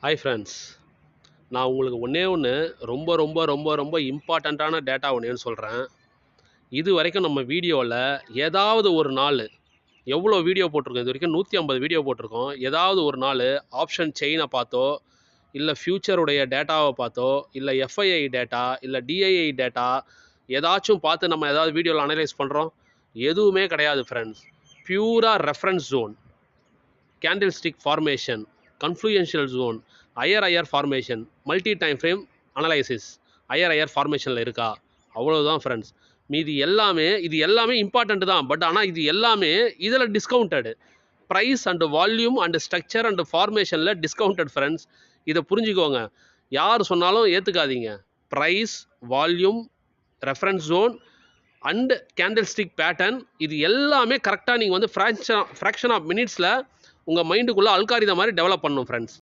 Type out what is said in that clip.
Hi friends, நான் உங்களுக்கு ஒன்றே ஒன்று ரொம்ப ரொம்ப ரொம்ப ரொம்ப இம்பார்ட்டண்ட்டான டேட்டா ஒன்று சொல்கிறேன். இது வரைக்கும் நம்ம வீடியோவில் ஏதாவது ஒரு நாள் எவ்வளோ வீடியோ போட்டிருக்கோம், இது வரைக்கும் 150 வீடியோ போட்டிருக்கோம். ஏதாவது ஒரு நாள் ஆப்ஷன் செயினை பார்த்தோ, இல்லை ஃப்யூச்சருடைய டேட்டாவை பார்த்தோ, இல்லை எஃப்ஐஐ டேட்டா, இல்லை டிஐஐ டேட்டா ஏதாச்சும் பார்த்து நம்ம ஏதாவது வீடியோவில் அனலைஸ் பண்ணுறோம்? எதுவுமே கிடையாது ஃப்ரெண்ட்ஸ். பியூராக reference zone, candlestick formation, confluential zone, IR formation, multi time frame analysis IR ஃபார்மேஷனில் இருக்கா? அவ்வளோதான் ஃப்ரெண்ட்ஸ். மீதி எல்லாமே இது எல்லாமே இம்பார்ட்டண்ட் தான். பட் ஆனால் இது எல்லாமே இதில் discounted. Price and volume and structure and ஃபார்மேஷனில் டிஸ்கவுண்டட் ஃப்ரெண்ட்ஸ். இதை புரிஞ்சுக்கோங்க. யார் சொன்னாலும் ஏற்றுக்காதீங்க. Price, volume, reference zone and candlestick pattern இது எல்லாமே கரெக்டாக நீங்கள் வந்து ஃப்ராக்ஷன் ஆஃப் மினிட்ஸில் உங்கள் மைண்டுக்குள்ளே அல்காரிதம் மாதிரி டெவலப் பண்ணணும் ஃப்ரெண்ட்ஸ்.